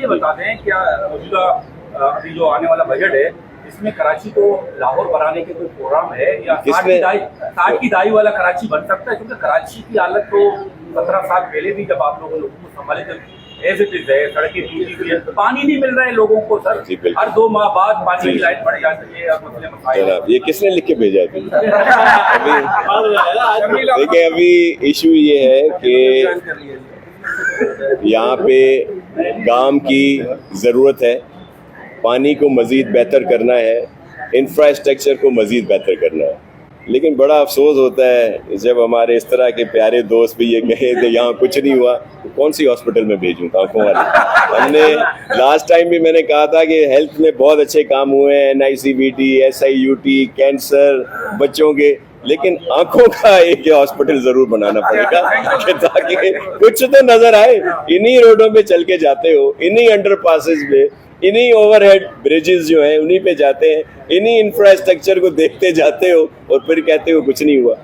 ये बता दें क्या मौजूदा अभी जो आने वाला बजट है इसमें कराची को लाहौर बनाने के कोई प्रोग्राम है या 60 की दाई वाला कराची बन सकता है? क्योंकि कराची की हालत तो 17 साल पहले भी जब आप लोगों ने हुकूमत संभाली थी एज इट इज है, सड़कें टूटी हुई है, पानी नहीं मिल रहा है लोगों को सर, हर 2 माह बाद पानी की लाइन बढ़ जाती है। जनाब ये किसने लिख के भेजा है? अभी देखिए अभी इशू ये है कि यहाँ पे गांव की ज़रूरत है, पानी को मज़ीद बेहतर करना है, इंफ्रास्ट्रक्चर को मज़ीद बेहतर करना है। लेकिन बड़ा अफसोस होता है जब हमारे इस तरह के प्यारे दोस्त भी ये कहें कि यहाँ कुछ नहीं हुआ, तो कौन सी हॉस्पिटल में भेजूँ आँखों वाले। हमने लास्ट टाइम भी मैंने कहा था कि हेल्थ में बहुत अच्छे काम हुए हैं, NICVT, SIUT, कैंसर बच्चों के, लेकिन आंखों का एक हॉस्पिटल जरूर बनाना पड़ेगा ताकि कुछ तो नजर आए। इन्हीं रोडों पे चल के जाते हो, इन्हीं अंडरपासेस पे, इन्हीं ओवरहेड ब्रिजेस जो हैं उन्हीं पे जाते हैं, इन्हीं इंफ्रास्ट्रक्चर को देखते जाते हो और फिर कहते हो कुछ नहीं हुआ।